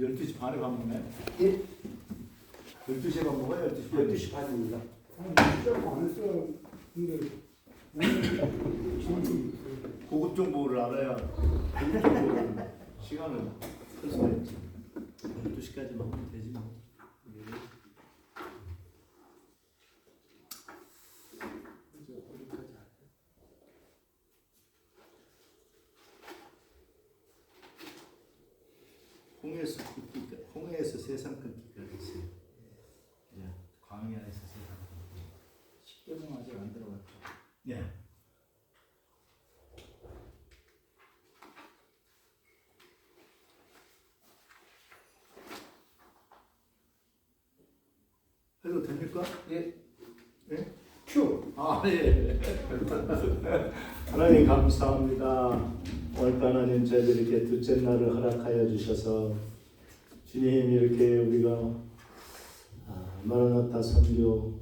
12시 반에 밥 먹네? 예, 12시에 밥 먹어요? 12시 반? 12시 반입니다. 시작 안 했어. 근데 고급 정보를 알아야 고급 정보를 시간을 쓸 수가 있지. 12시까지 먹으면 되지 뭐. 홍해에서 세상 끊기가 있어요. 예, 광야에서 세상 끊기. 십계명 아직 안 들어갔죠. 예. 해도 됩니까? 예, 예? 큐. 아, 예. 하나님 감사합니다. 오늘 하나님 저희들에게 둘째 날을 허락하여 주셔서 주님 이렇게 우리가 마라나타 선교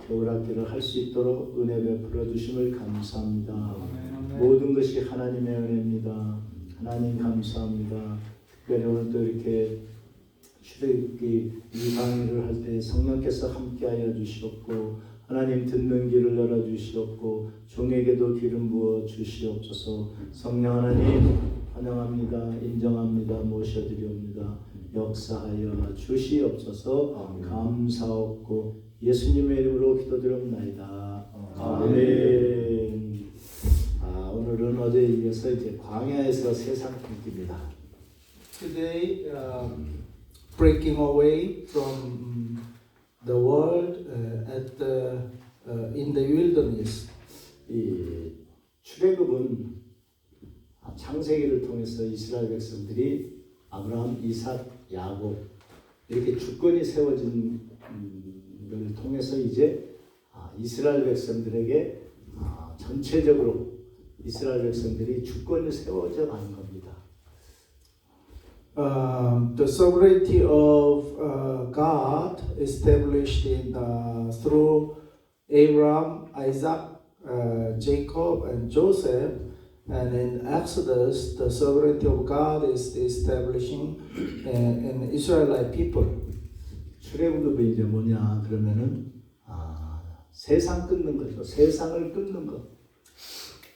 겨울학기를 할 수 있도록 은혜 베풀어 주심을 감사합니다. 아멘. 모든 것이 하나님의 은혜입니다. 하나님 감사합니다. 특별히 오늘 또 이렇게 출애굽기 이 강의를 할 때 성령께서 함께하여 주시옵고 하나님 듣는 길을 열어 주시옵고 종에게도 기름 부어 주시옵소서. 성령 하나님 환영합니다. 인정합니다. 모셔드리옵니다. 역사하여 주시옵소서. 감사옵고 예수님의 이름으로 기도드립니다. 아멘. 오늘은 어제에 이어서 이제 광야에서 세상 끊기입니다. Today, breaking away from the world in the wilderness. 이 출애굽은 창세기를 통해서 이스라엘 백성들이 아브라함, 이삭, 야곱 이렇게 주권이 세워진 걸 통해서 이제 이스라엘 백성들에게 전체적으로 이스라엘 백성들이 주권이 세워져 가는 겁니다. The sovereignty of God established through Abraham, Isaac, Jacob, and Joseph, and in Exodus, the sovereignty of God is establishing in Israelite people. 출애굽이 이제 뭐냐 그러면은 세상 끊는 거죠. 세상을 끊는 것.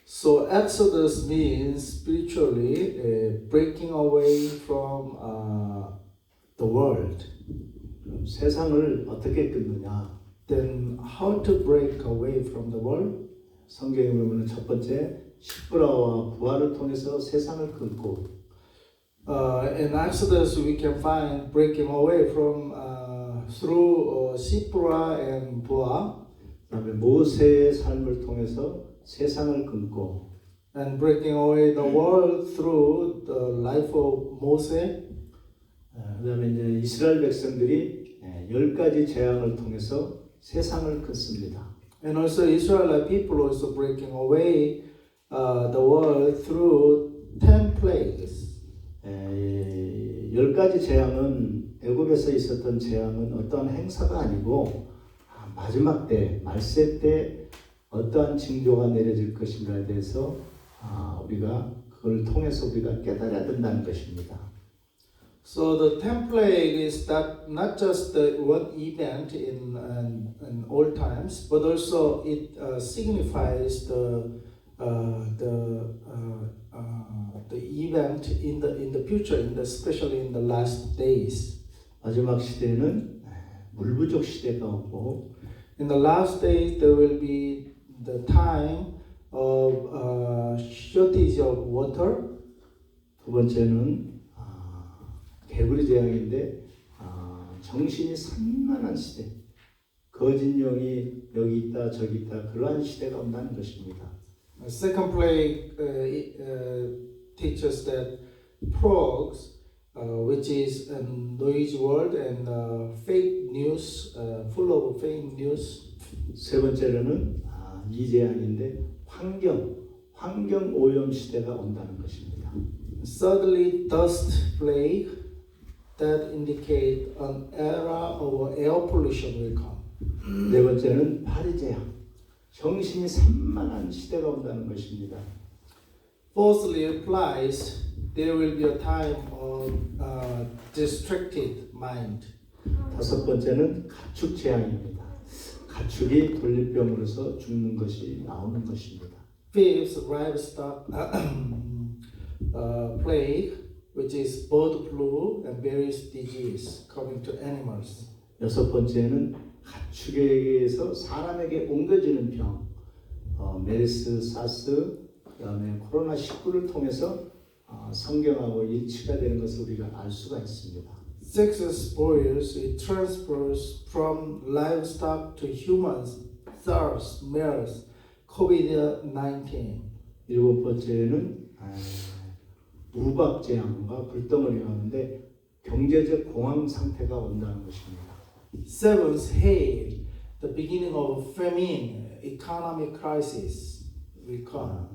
So Exodus means spiritually breaking away from the world. 그럼 세상을 어떻게 끊느냐? Then how to break away from the world? 성경에 보면 첫 번째 십부라와 부활을 통해서 세상을 끊고 In Exodus, we can find breaking away from through Sipra and Boa, 그다음에 모세의 삶을 통해서 세상을 끊고 and breaking away the world through the life of Moses. 그다음에 이제 이스라엘 백성들이 10가지 재앙을 통해서 세상을 끊습니다. And also Israelite people also breaking away the world through 10 plagues. 10가지 재앙은 애굽에서 있었던 재앙은 어떠한 행사가 아니고 마지막 때 말세 때 어떠한 징조가 내려질 것인가에 대해서 우리가 그걸 통해서 우리가 깨달아야 된다는 것입니다. So the 10 plague is that not just the one event in old times, but also it signifies the event in the future, especially in the last days. 마지막 시대에는 물부족 시대가 오고 In the last days, there will be the time of shortage of water. 두 번째는 개구리 재앙인데 정신이 산만한 시대, 거짓 영이 여기 있다 저기 있다 그러한 시대가 온다는 것입니다. The second plague teaches that frogs, which is a noisy world and fake news, full of fake news. 세 번째로는 이 재앙인데 환경 오염 시대가 온다는 것입니다. Thirdly, dust plague that indicate an era of air pollution will come. 네 번째는 파리 재앙, 정신이 산만한 시대가 온다는 것입니다. Fourthly, applies there will be a time of distracted mind. 다섯 번째는 가축 재앙입니다. 가축이 돌림병으로서 죽는 것이 나오는 것입니다. Fifth, livestock plague, which is bird flu and various disease coming to animals. 여섯 번째는 가축에게서 사람에게 옮겨지는 병, 메르스, 사스, 그다음에 코로나 19를 통해서 성경하고 일치가 되는 것을 우리가 알 수가 있습니다. Sixth spoils, it transfers from livestock to humans, SARS, MERS, COVID-19. 일곱 번째는 우박 재앙과 불덩어리가 오는데 경제적 공황 상태가 온다는 것입니다. Seventh, hail, the beginning of famine, economic crisis will come.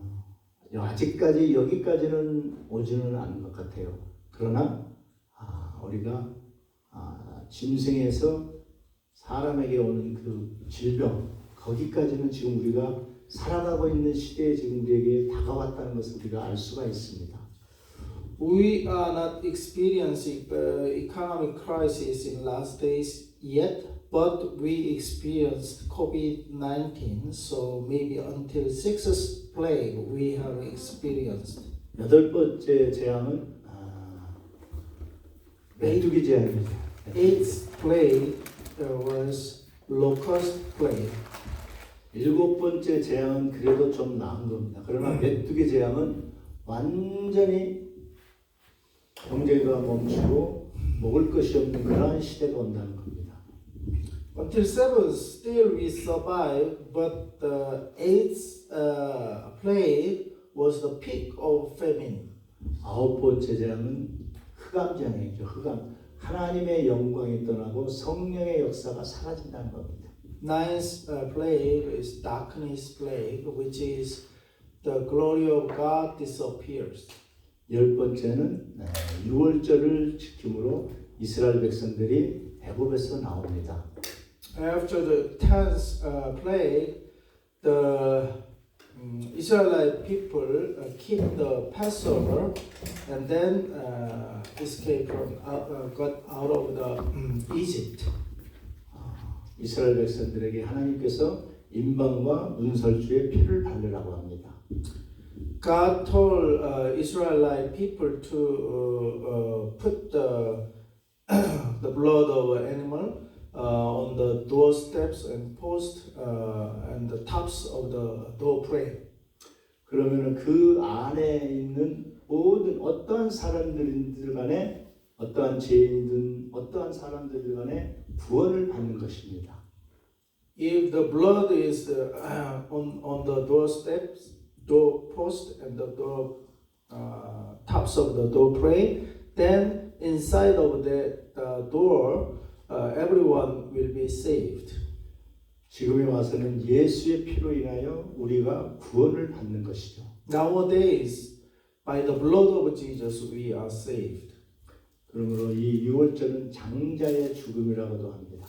아직까지 여기까지는 오지는 않은 것 같아요. 그러나 우리가 짐승에서 사람에게 오는 그 질병 거기까지는 지금 우리가 살아가고 있는 시대에 지금 우리에게 다가왔다는 것을 우리가 알 수가 있습니다. We are not experiencing economic crisis in last days yet, but we experienced COVID-19. So maybe until sixth plague we have experienced. 여덟 번째 재앙은 메뚜기 재앙이죠. Eighth plague was locust plague. 일곱 번째 재앙은 그래도 좀 나은 겁니다. 그러나 메뚜기 재앙은 완전히 경제가 멈추고 먹을 것이 없는 그러한 시대가 온다는 겁니다. Until seventh, still we survived, but the eighth plague was the peak of famine. 아홉 번째 재앙은 흑암 재앙이죠. 흑암. 하나님의 영광이 떠나고 성령의 역사가 사라진다는 겁니다. Ninth plague is darkness plague, which is the glory of God disappears. 열 번째는 유월절을 지킴으로 이스라엘 백성들이 애굽에서 나옵니다. After the tenth plague, the Israelite people keep the Passover and then escape from got out of the Egypt. 이스라엘 백성들에게 하나님께서 임방과 문설주의 피를 바르라고 합니다. God told Israelite people to put the blood of an animal on the doorsteps and posts and the tops of the doorframe. 그러면 그 안에 있는 모든 어떠한 사람들이든 간에 어떠한 죄인이든 어떠한 사람들이든 간에 구원을 받는 것입니다. If the blood is on the doorsteps, doorpost, and the door tops of the doorframe, then inside of the door, everyone will be saved. 지금에 와서는 예수의 피로 인하여 우리가 구원을 받는 것이죠. Nowadays, by the blood of Jesus, we are saved. 그러므로 이 유월절은 장자의 죽음이라고도 합니다.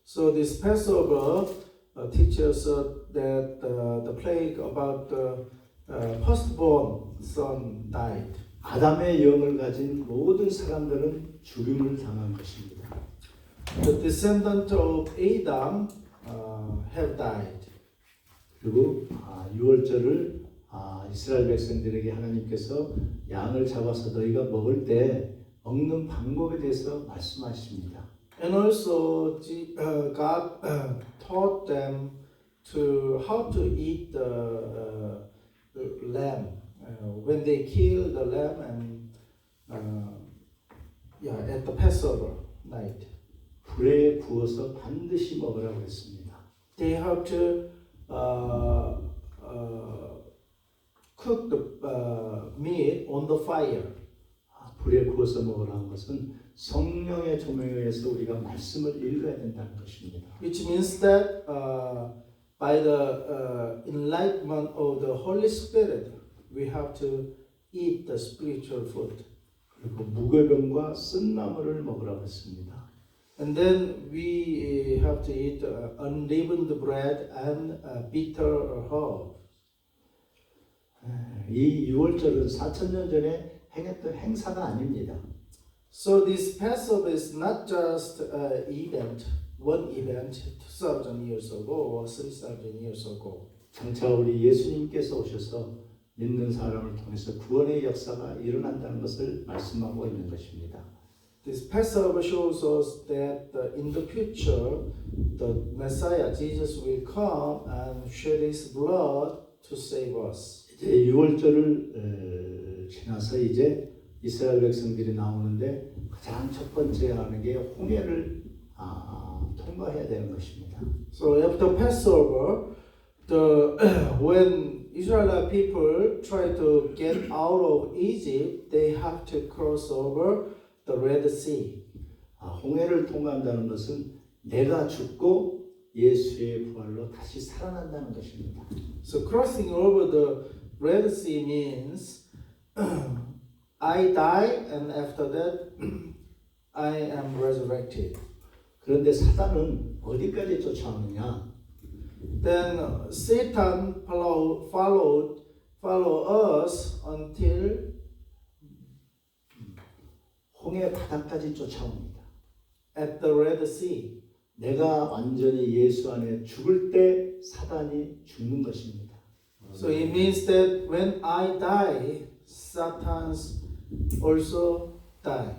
So this Passover teaches that the plague about the firstborn son died. 아담의 영을 가진 모든 사람들은 죽임을 당한 것입니다. The descendant of Adam have died. 그리고 유월절을 이스라엘 백성들에게 하나님께서 양을 잡아서 너희가 먹을 때 먹는 방법에 대해서 말씀하십니다. And also God taught them to how to eat the lamb when they kill the lamb and at the Passover night. 불에 구워서 반드시 먹으라고 했습니다. They have to cook the meat on the fire. 불에 구워서 먹으라는 것은 성령의 조명에 의해서 우리가 말씀을 읽어야 된다는 것입니다. Which means that by the enlightenment of the Holy Spirit, we have to eat the spiritual food. 그리고 무교병과 쓴나물을 먹으라고 했습니다. And then we have to eat unleavened bread and bitter herb. 이 유월절은 4,000년 전에 행했던 행사가 아닙니다. So this Passover is not just an event, one event 2,000 years ago or 3,000 years ago. 장차 우리 예수님께서 오셔서 믿는 사람을 통해서 구원의 역사가 일어난다는 것을 말씀하고 있는 것입니다. This Passover shows us that in the future, the Messiah Jesus will come and shed His blood to save us. 이제 6월절을 지나서 이제 이스라엘 백성들이 나오는데 가장 첫 번째 하는 게 홍해를 통과해야 되는 것입니다. So after Passover, when Israelite people try to get out of Egypt, they have to cross over the Red Sea. 홍해를 통과한다는 것은 내가 죽고 예수의 부활로 다시 살아난다는 것입니다. So crossing over the Red Sea means I die and after that I am resurrected. 그런데 사단은 어디까지 쫓아오느냐? Then Satan follow us until 홍해 바다까지 쫓아옵니다. at the Red Sea. 내가 완전히 예수 안에 죽을 때 사단이 죽는 것입니다. So it means that when I die, Satan's also die.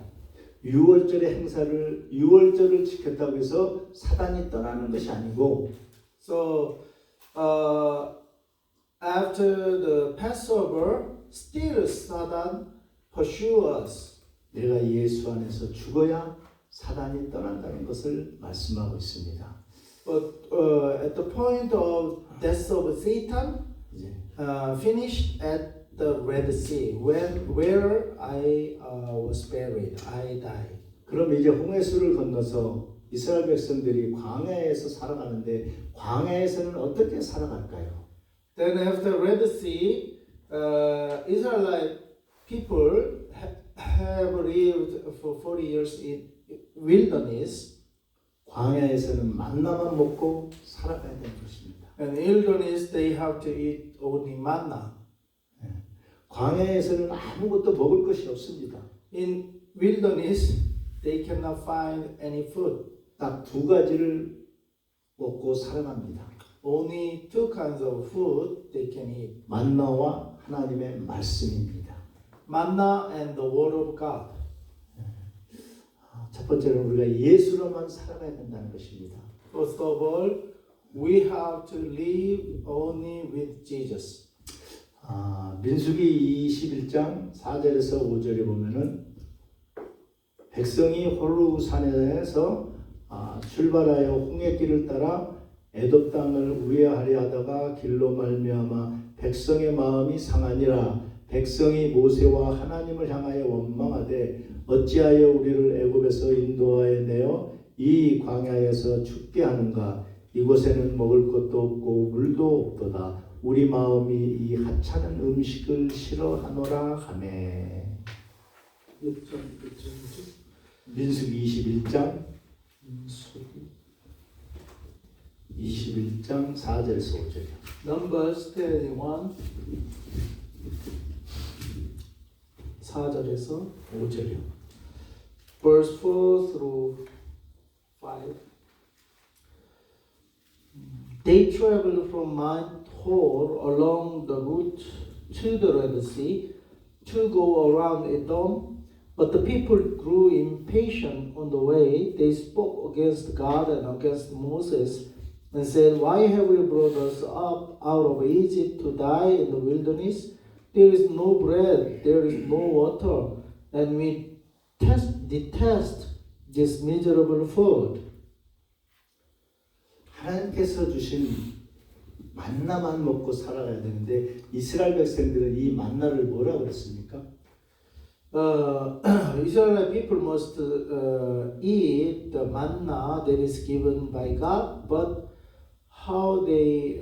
6월절의 행사를 6월절을 지켰다고 해서 사단이 떠나는 것이 아니고 So after the Passover, still Satan pursue us. 내가 예수 안에서 죽어야 사단이 떠난다는 것을 말씀하고 있습니다. But at the point of death of Satan, 이제 finished at the Red Sea, where I was buried, I died. 그럼 이제 홍해수를 건너서 이스라엘 백성들이 광야에서 살아가는데 광야에서는 어떻게 살아갈까요? Then after Red Sea, Israelite people have lived for 40 years in wilderness. 광야에서는 만나만 먹고 살아가야 되는 것입니다. And wilderness, they have to eat only manna. 광야에서는 아무것도 먹을 것이 없습니다. In wilderness, they cannot find any food. 딱 두 가지를 먹고 살아갑니다. Only two kinds of food they can eat. 만나와 하나님의 말씀입니다. Manna and the word of God. 첫 번째는 우리가 예수로만 살아가야 된다는 것입니다. First of all, we have to live only with Jesus. 민수기 21장 4절에서 5절에 보면은 백성이 호르산에서 출발하여 홍해길을 따라 에돔 땅을 우회하려 하다가 길로 말미암아 백성의 마음이 상하니라. 백성이 모세와 하나님을 향하여 원망하되 어찌하여 우리를 애굽에서 인도하여 내어 이 광야에서 죽게 하는가? 이곳에는 먹을 것도 없고 물도 없도다. 우리 마음이 이 하찮은 음식을 싫어하노라 하네. 민수기 21장 4절에서 5절이요. Numbers 21, 4절에서 5절이요. Verse 4 through 5. They traveled from Mount Hor along the route to the Red Sea to go around Edom. But the people grew impatient on the way. They spoke against God and against Moses and said, Why have you brought us up out of Egypt to die in the wilderness? There is no bread, there is no water, and we detest this miserable food. 하나님께서 주신 만나만 먹고 살아가야 되는데 이스라엘 백성들은 이 만나를 뭐라고 그랬습니까? Israelite people must eat the manna that is given by God, but how they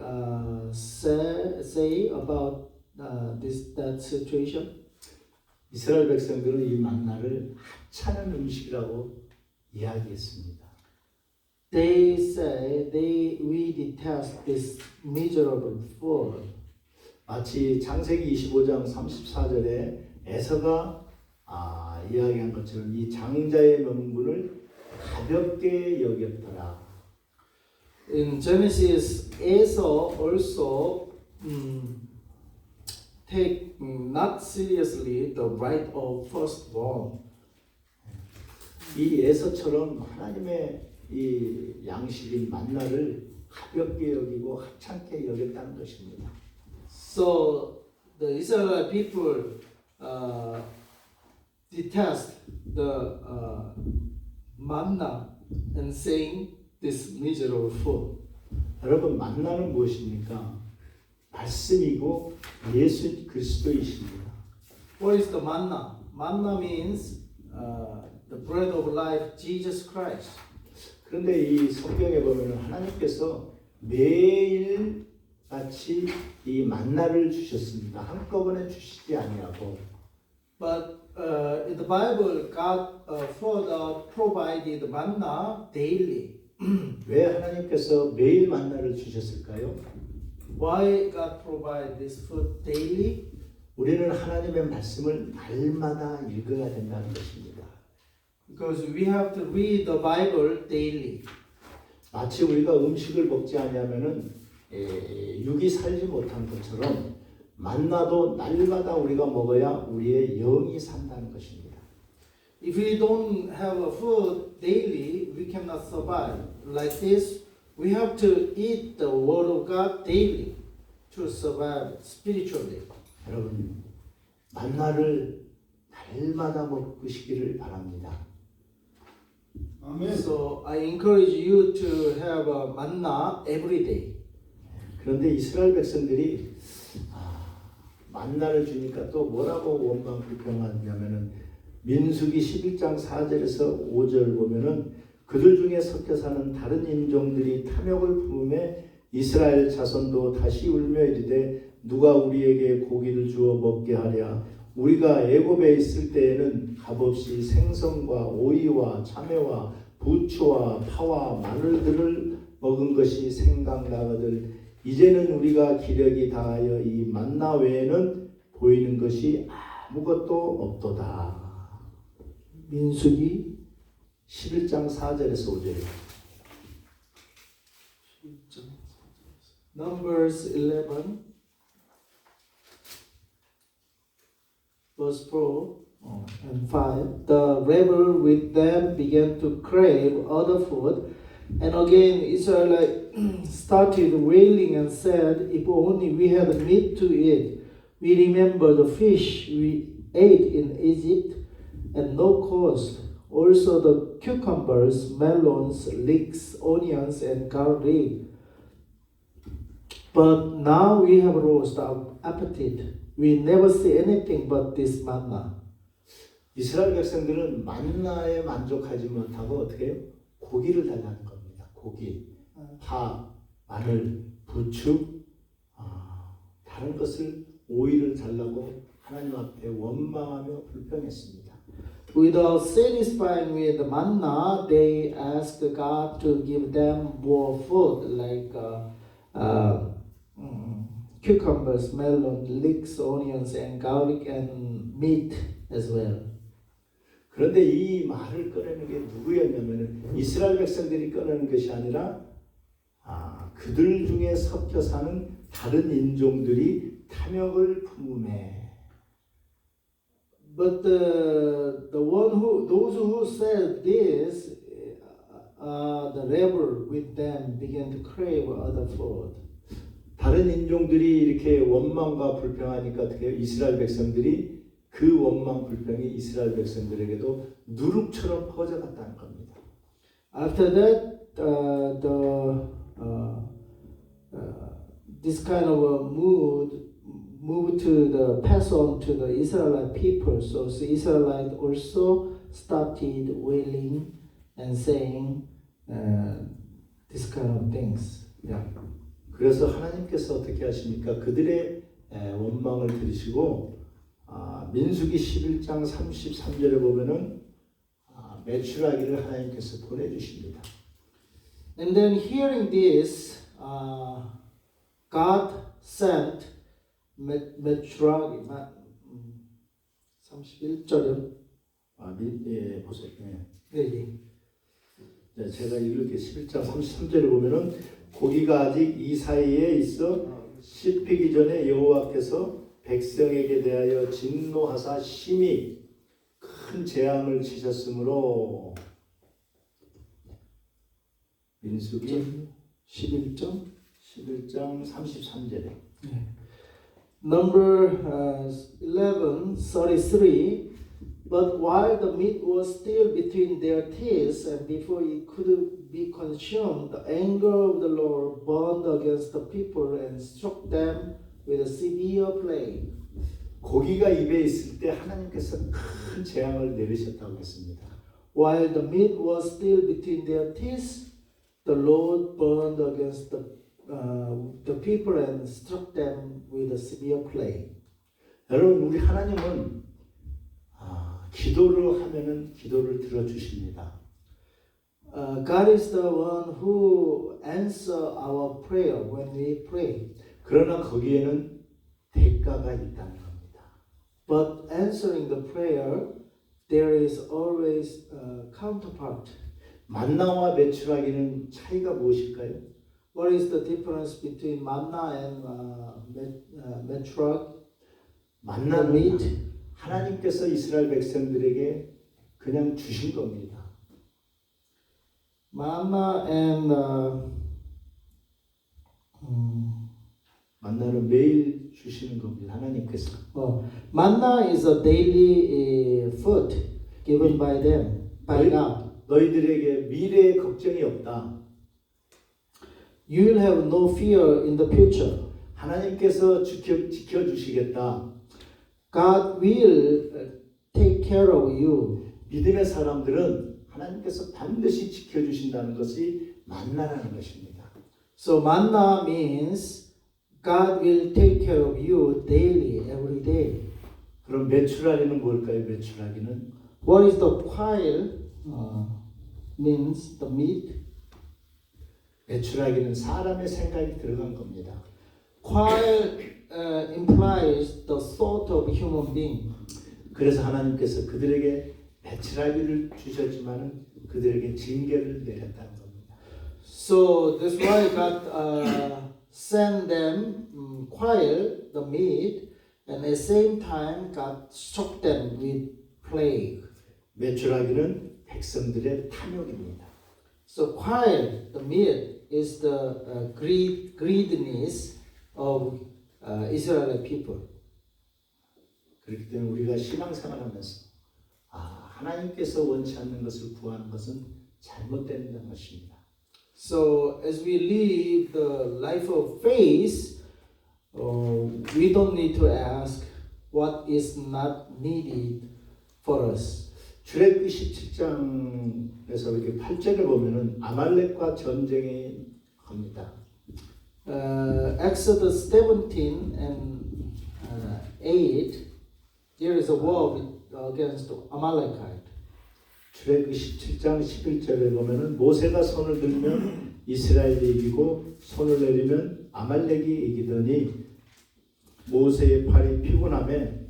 say about that situation? 이스라엘 백성들은 이 만나를 하찮은 음식이라고 이야기했습니다. They say we detest this miserable food. 마치 창세기 25장 34절에 에서가 이야기한 것처럼 이 장자의 명분을 가볍게 여겼더라. In Genesis, Esau also take not seriously the right of firstborn. 이 에서처럼 하나님의 이 양식인 만나를 가볍게 여기고 하찮게 여겼다는 것입니다. So the Israelite people detest the manna and saying this miserable food. 여러분 만나는 무엇입니까? 말씀이고 예수 그리스도이십니다. What is the manna? Manna means the bread of life, Jesus Christ. 그런데 이 성경에 보면 하나님께서 매일 같이 이 만나를 주셨습니다. 한꺼번에 주시지 아니하고. But in the Bible, God further provided manna daily. 왜 하나님께서 매일 만나를 주셨을까요? Why God provide this food daily? 우리는 하나님의 말씀을 날마다 읽어야 된다는 것입니다. Because we have to read the Bible daily. 마치 우리가 음식을 먹지 않으면은 육이 살지 못한 것처럼 만나도 날마다 우리가 먹어야 우리의 영이 산다는 것입니다. If we don't have a food daily, we cannot survive. Like this, we have to eat the Word of God daily to survive spiritually. 여러분 만나를 날마다 먹으시기를 바랍니다. 아멘. So I encourage you to have a manna every day. 그런데 이스라엘 백성들이 만나를 주니까 또 뭐라고 원망 불평하냐면은 민수기 11장 4절에서 5절 보면은 그들 중에 섞여 사는 다른 인종들이 탐욕을 품음에 이스라엘 자손도 다시 울며 이르되 누가 우리에게 고기를 주어 먹게 하랴 우리가 애굽에 있을 때에는 값없이 생선과 오이와 참외와 부추와 파와 마늘들을 먹은 것이 생각나거든 이제는 우리가 기력이 다하여 이 만나 외에는 보이는 것이 아무것도 없도다. 민수기 11장 4절에서 5절. Numbers 11, verse 4 and 5. The rebel with them began to crave other food, and again Israel started wailing and said, "If only we had meat to eat. We remember the fish we ate in Egypt, and no cost. Also the cucumbers, melons, leeks, onions, and garlic. But now we have lost our appetite. We never see anything but this manna." 이스라엘 백성들은 만나에 만족하지 못하고 어떻게 해요? 고기를 달라는 겁니다. 고기, 파, 마늘, 부추, 다른 것을 오이를 달라고 하나님 앞에 원망하며 불평했습니다. Without satisfying with the manna, they asked God to give them more food like cucumbers, melon, leeks, onions, and garlic, and meat as well. 그런데 이 말을 꺼내는 게 누구였냐면은 이스라엘 백성들이 꺼내는 것이 아니라 그들 중에 섞여 사는 다른 인종들이 탐욕을 품음에. But those who said this, the rebel with them began to crave other food. 다른 인종들이 이렇게 원망과 불평하니까 어떻게 해요? 이스라엘 백성들이 그 원망 불평이 이스라엘 백성들에게도 누룩처럼 퍼져갔다는 겁니다. After that, this kind of a mood moved to the pass on to the Israelite people. So the Israelite also started wailing and saying this kind of things. Yeah. 그래서 하나님께서 어떻게 하십니까? 그들의 원망을 들으시고 민수기 11장 33절에 보면은 메추라기를 하나님께서 보내주십니다. And then hearing this, God sent Metragi. 31절이요. 예, 보세요. 예. 네. 네, 제가 읽을게 11장 33절에 보면은 고기가 아직 이 사이에 있어 씹히기 전에 여호와께서 백성에게 대하여 진노하사 심히 큰 재앙을 치셨으므로 민수기 11장. 11장 33절에 Number 11:33. But while the meat was still between their teeth, and before it could be consumed, the anger of the Lord burned against the people and struck them with a severe plague. 고기가 입에 있을 때 하나님께서 큰 재앙을 내리셨다고 했습니다. While the meat was still between their teeth, the Lord burned against the people and struck them with a severe plague. 여러분 우리 하나님은 기도를 하면은 기도를 들어주십니다. God is the one who answers our prayer when we pray. 그러나 거기에는 대가가 있다는 겁니다. But answering the prayer, there is always a counterpart. 만나와 메추라기는 차이가 무엇일까요? What is the difference between manna and metrog? 만나는 meat? 하나님께서 이스라엘 백성들에게 그냥 주신 겁니다. Manna and 만나는 매일 주시는 겁니다. 하나님께서. manna is a daily food given by them, by God. 너희들에게 미래의 걱정이 없다. You will have no fear in the future. 하나님께서 지켜주시겠다. God will take care of you. 믿음의 사람들은 하나님께서 반드시 지켜주신다는 것이 만나라는 것입니다. So manna means God will take care of you daily, every day. 그럼 메추라기는 뭘까요? 메추라기는 What is the quail? Means the meat. 메추라기는 사람의 생각이 들어간 겁니다. Quail implies the thought of human being. 그래서 하나님께서 그들에게 메추라기를 주셨지만은 그들에게 징계를 내렸다는 겁니다. So that's why God sent them quail, the meat, and at the same time God struck them with plague. 메추라기는 백성들의 탐욕입니다. So quail, the meat, is the greediness of Israeli people. 그렇기 때문에 우리가 신앙생활하면서 하나님께서 원치 않는 것을 구하는 것은 잘못된 것입니다. So as we live the life of faith, we don't need to ask what is not needed for us. 출애굽기 17장에서 이렇게 8절을 보면은 아말렉과 전쟁이 합니다. Exodus 17 and 8, there is a war against Amalekite. 출애굽기 17장 11절에 보면은 모세가 손을 들면 이스라엘이 이기고 손을 내리면 아말렉이 이기더니 모세의 팔이 피곤함에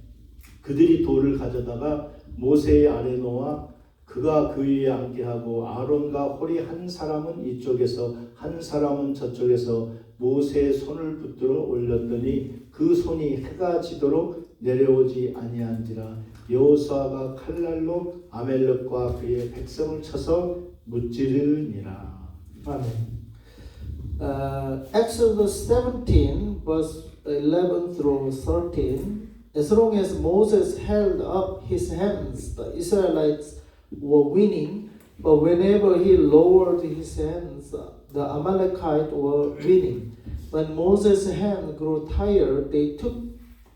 그들이 돌을 가져다가 모세의 아래 놓아 그가 그 위에 앉게 하고 아론과 홀이 한 사람은 이쪽에서 한 사람은 저쪽에서 모세의 손을 붙들어 올렸더니 그 손이 해가 지도록 내려오지 아니한지라. 여호수아가 칼날로 아말렉과 그의 백성을 쳐서 무찌르니라. Amen. Exodus 17 verse 11 through 13. As long as Moses held up his hands, the Israelites were winning. But whenever he lowered his hands, the Amalekites were winning. When Moses' hand grew tired, they took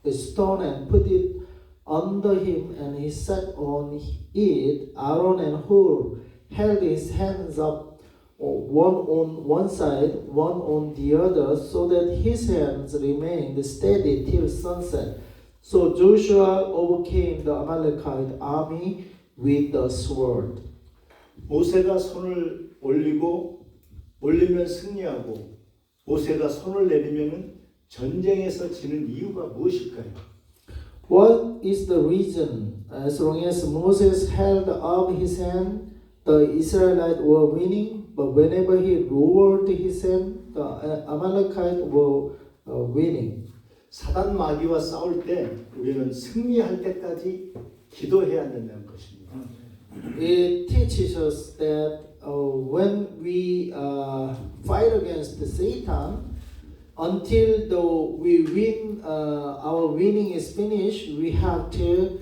a stone and put it under him, and he sat on it. Aaron and Hur held his hands up, one on one side, one on the other, so that his hands remained steady till sunset. So Joshua overcame the Amalekite army with the sword. 모세가 손을 올리면 승리하고 모세가 손을 내리면은 전쟁에서 지는 이유가 무엇일까요? What is the reason as long as Moses held up his hand, the Israelites were winning. But whenever he lowered his hand, the Amalekites were winning. 사단 마귀와 싸울 때 우리는 승리할 때까지 기도해야 된다는 것입니다. It teaches us that when we fight against Satan, until we win, our winning is finished, we have to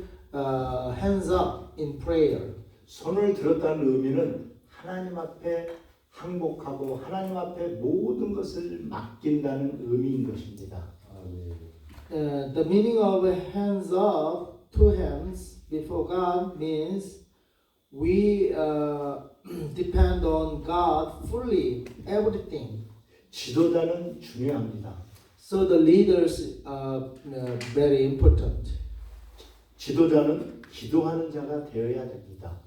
hands up in prayer. 손을 들었다는 의미는 하나님 앞에 항복하고 하나님 앞에 모든 것을 맡긴다는 의미인 것입니다. The meaning of hands up, two hands before God means we depend on God fully, everything. 지도자는 중요합니다. So the leaders are very important. 지도자는 기도하는 자가 되어야 됩니다.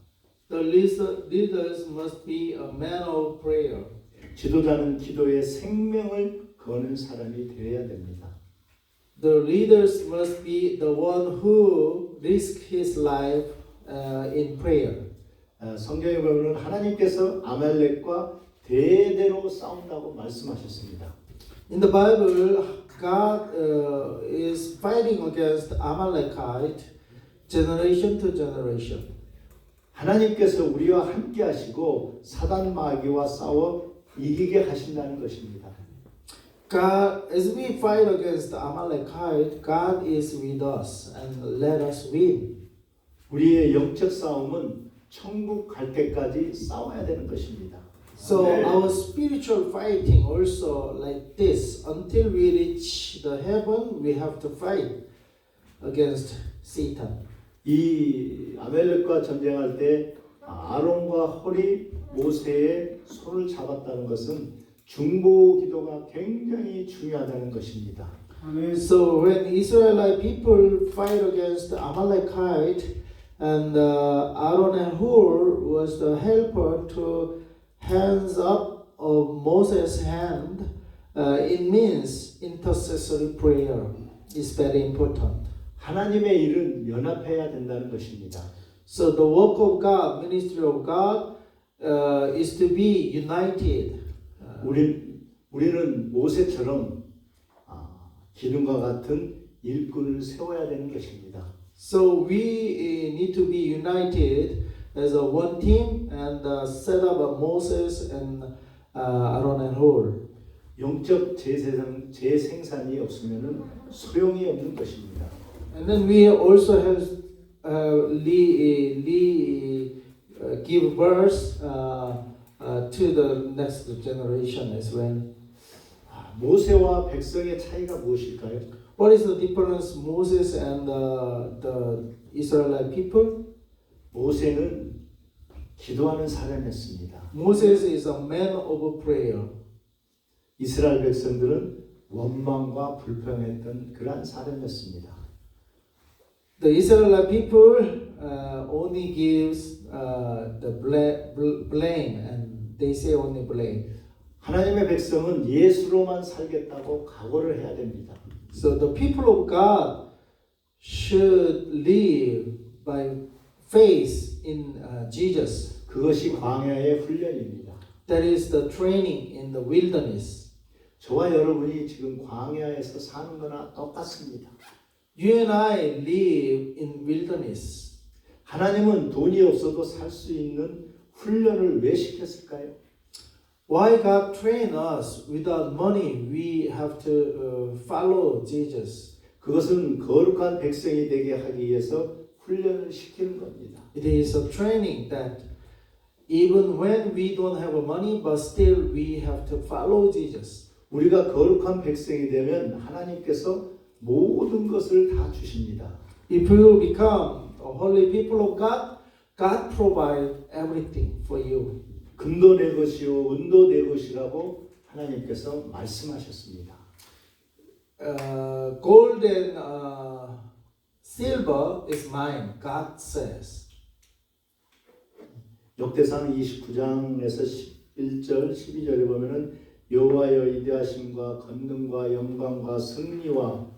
The leaders must be a man of prayer. 지도자는 기도에 생명을 거는 사람이 되어야 됩니다. The leaders must be the one who risk his life in prayer. 성경에 보면 하나님께서 아말렉과 대대로 싸운다고 말씀하셨습니다. In the Bible, God is fighting against Amalekite generation to generation. 하나님께서 우리와 함께 하시고 사단 마귀와 싸워 이기게 하신다는 것입니다. God, as we fight against Amalekite, God is with us and let us win. 우리의 영적 싸움은 천국 갈 때까지 싸워야 되는 것입니다. So our spiritual fighting also like this. Until we reach the heaven, we have to fight against Satan. 이 아멜렉과 전쟁할 때 아론과 홀이 모세의 손을 잡았다는 것은 중보 기도가 굉장히 중요하다는 것입니다. 아멘. So when Israelite people fight against Amalekite, and Aaron and Hur was the helper to hands up of Moses' hand, it means intercessory prayer is very important. 하나님의 일은 연합해야 된다는 것입니다. So the work of God, ministry of God, is to be united. 우리는 모세처럼 기둥과 같은 일꾼을 세워야 되는 것입니다. So we need to be united as a one team and set up a Moses and Aaron and Hur. 영적 재생산이 없으면 소용이 없는 것입니다. And then we also have give birth to the next generation as well. 모세와 백성의 차이가 무엇일까요? What is the difference Moses and the Israelite people? 모세는 기도하는 사람이었습니다. Moses is a man of prayer. 이스라엘 백성들은 원망과 불평했던 그러한 사람이었습니다. The Israelite people only gives the blame and they say only blame. 하나님의 백성은 예수로만 살겠다고 각오를 해야 됩니다. So the people of God should live by faith in Jesus. 그것이 광야의 훈련입니다. That is the training in the wilderness. 저와 여러분이 지금 광야에서 사는 거나 똑같습니다. You and I live in wilderness. 하나님은 돈이 없어도 살 수 있는 훈련을 왜 시켰을까요? Why God train us without money? We have to follow Jesus. 그것은 거룩한 백성이 되게 하기 위해서 훈련을 시키는 겁니다. It is a training that even when we don't have money, but still we have to follow Jesus. 우리가 거룩한 백성이 되면 하나님께서 모든 것을 다 주십니다. If you become a holy people of God, God provide everything for you. 금도 내 것이요 은도 내 것이라고 하나님께서 말씀하셨습니다. Gold and silver is mine, God says. 역대상 29장에서 11절, 12절에 보면은 여호와여 위대하심과 권능과 영광과 승리와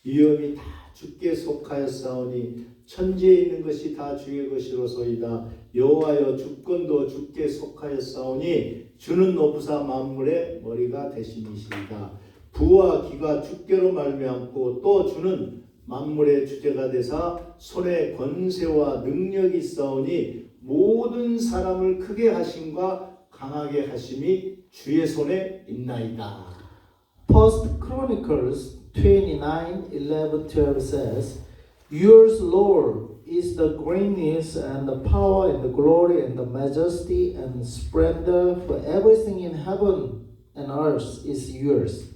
위엄이 다 주께 속하였사오니 천지에 있는 것이 다 주의 것이로소이다. 여호와여 주권도 주께 속하였사오니 주는 높으사 만물의 머리가 되심이시이다. 부와 기가 주께로 말미암고 또 주는 만물의 주제가 되사 손에 권세와 능력이 있사오니 모든 사람을 크게 하심과 강하게 하심이 주의 손에 있나이다. First Chronicles 29:11-12 says, Yours, Lord, is the greatness and the power and the glory and the majesty and splendor, for everything in heaven and earth is yours.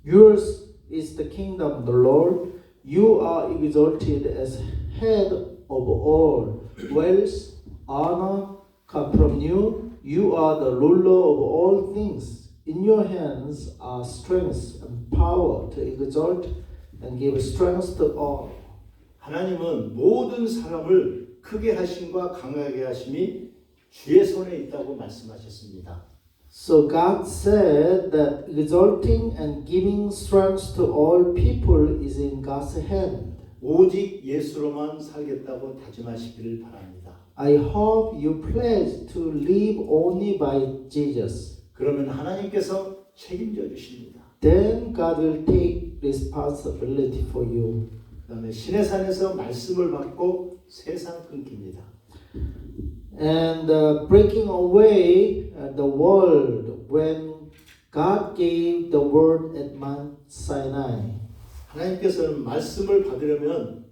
Yours is the kingdom, the Lord. You are exalted as head of all. Wealth, honor come from you. You are the ruler of all things. In your hands are strength and power to exalt and give strength to all. 하나님은 모든 사람을 크게 하심과 강하게 하심이 주의 손에 있다고 말씀하셨습니다. So God said that exalting and giving strength to all people is in God's hand. 오직 예수로만 살겠다고 다짐하시기를 바랍니다. I hope you pledge to live only by Jesus. 그러면 하나님께서 책임져 주십니다. Then God will take responsibility for you. 그다음에 신의 산에서 말씀을 받고 세상 끊깁니다. And breaking away the world when God gave the word at Mount Sinai. 하나님께서는 말씀을 받으려면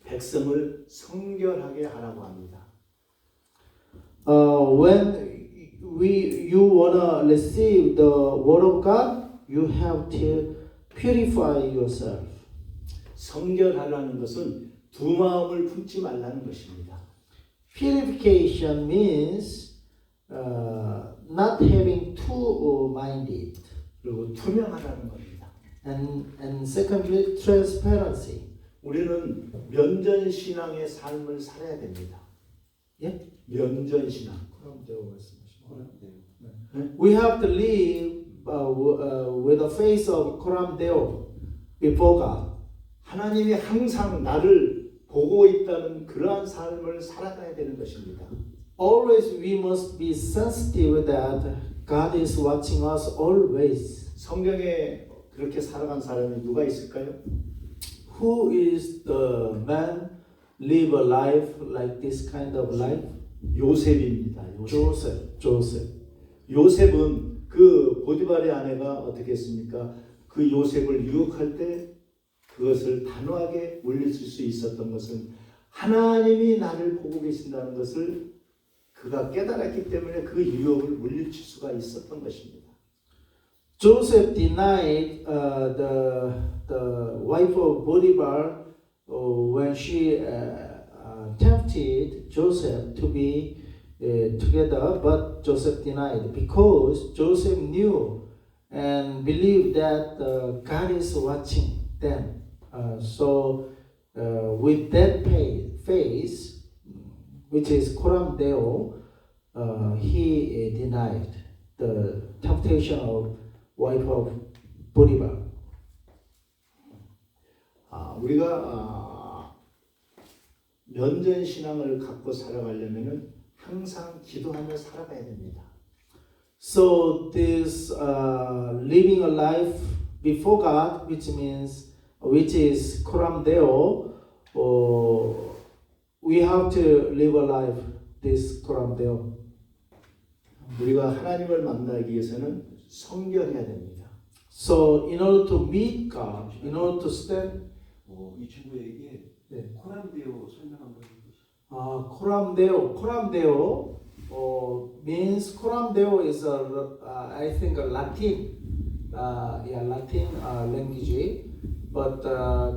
백성을 성결하게 하라고 합니다. When you wanna receive the word of God, you have to purify yourself. 성결하라는 것은 두 마음을 품지 말라는 것입니다. Purification means not having two-minded. 그리고 투명하라는 겁니다. And secondly, transparency. 우리는 면전 신앙의 삶을 살아야 됩니다. 예? 면전 신앙. We have to live with the face of Koram Deo before God. 하나님이 항상 나를 보고 있다는 그러한 삶을 살아가야 되는 것입니다. Always we must be sensitive that God is watching us always. 성경에 그렇게 살아간 사람이 누가 있을까요? Who is the man live a life like this kind of life? 요셉입니다. 요셉. Joseph. 요셉은 그 보디발의 아내가 어떻게 했습니까? 그 요셉을 유혹할 때 그것을 단호하게 물리칠 수 있었던 것은 하나님이 나를 보고 계신다는 것을 그가 깨달았기 때문에 그 유혹을 물리칠 수가 있었던 것입니다. Joseph denied the wife of Potiphar when she tempted Joseph to be together, but Joseph denied because Joseph knew and believed that God is watching them. So with that faith, which is Koram Deo, he denied the temptation of wife of Potiphar. 우리가 면전 신앙을 갖고 살아가려면은 항상 기도하며 살아가야 됩니다. So this living a life before God, which is Koram Deo, we have to live a life this Koram Deo. 우리가 하나님을 만나기 위해서는 성결해야 됩니다. So in order to meet God, in order to stand, 이 친구에게 네. 코란데오 설명 한번 해주시죠. Koram Deo means Koram Deo is I think a Latin, Latin language. But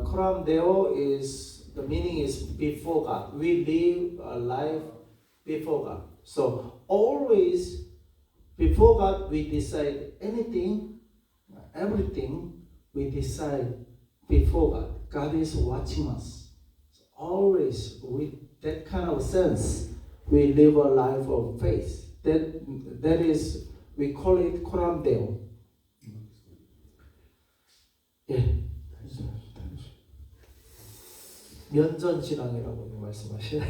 Koram Deo is the meaning is before God. We live a life before God. So always before God we decide anything, everything we decide before God. God is watching us. So always with that kind of sense we live a life of faith. That is we call it Koram Deo. Yeah. 면전신앙이라고 말씀하시네.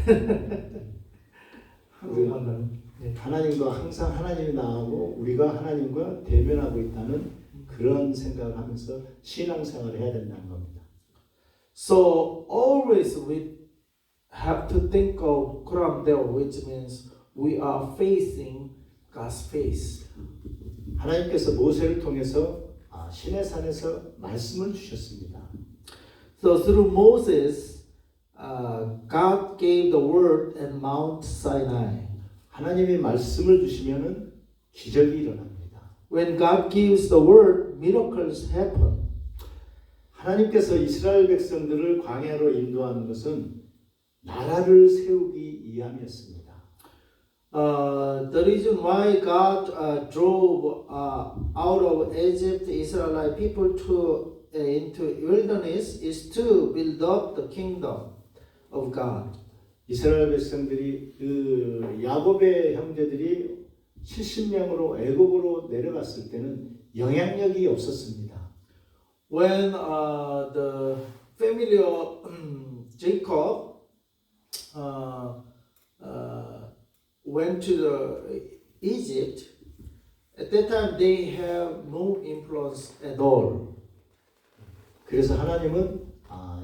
우리가 항상 네. 하나님과 항상 하나님이 나하고 우리가 하나님과 대면하고 있다는 그런 생각을 하면서 신앙생활을 해야 된다는 겁니다. So always we have to think of Kuramdeo, which means we are facing God's face. 하나님께서 모세를 통해서 시내 산에서 말씀을 주셨습니다. So through Moses, God gave the word at Mount Sinai. 하나님이 말씀을 주시면은 기적이 일어납니다. When God gives the word, miracles happen. 하나님께서 이스라엘 백성들을 광야로 인도하는 것은 나라를 세우기 위함이었습니다. The reason why God drove out of Egypt Israelite people to into wilderness is to build up the kingdom of God. 이스라엘 백성들이 그 야곱의 형제들이 70명으로 애굽으로 내려갔을 때는 영향력이 없었습니다. When the family of Jacob went to the Egypt, at that time they have no influence at all. 그래서 하나님은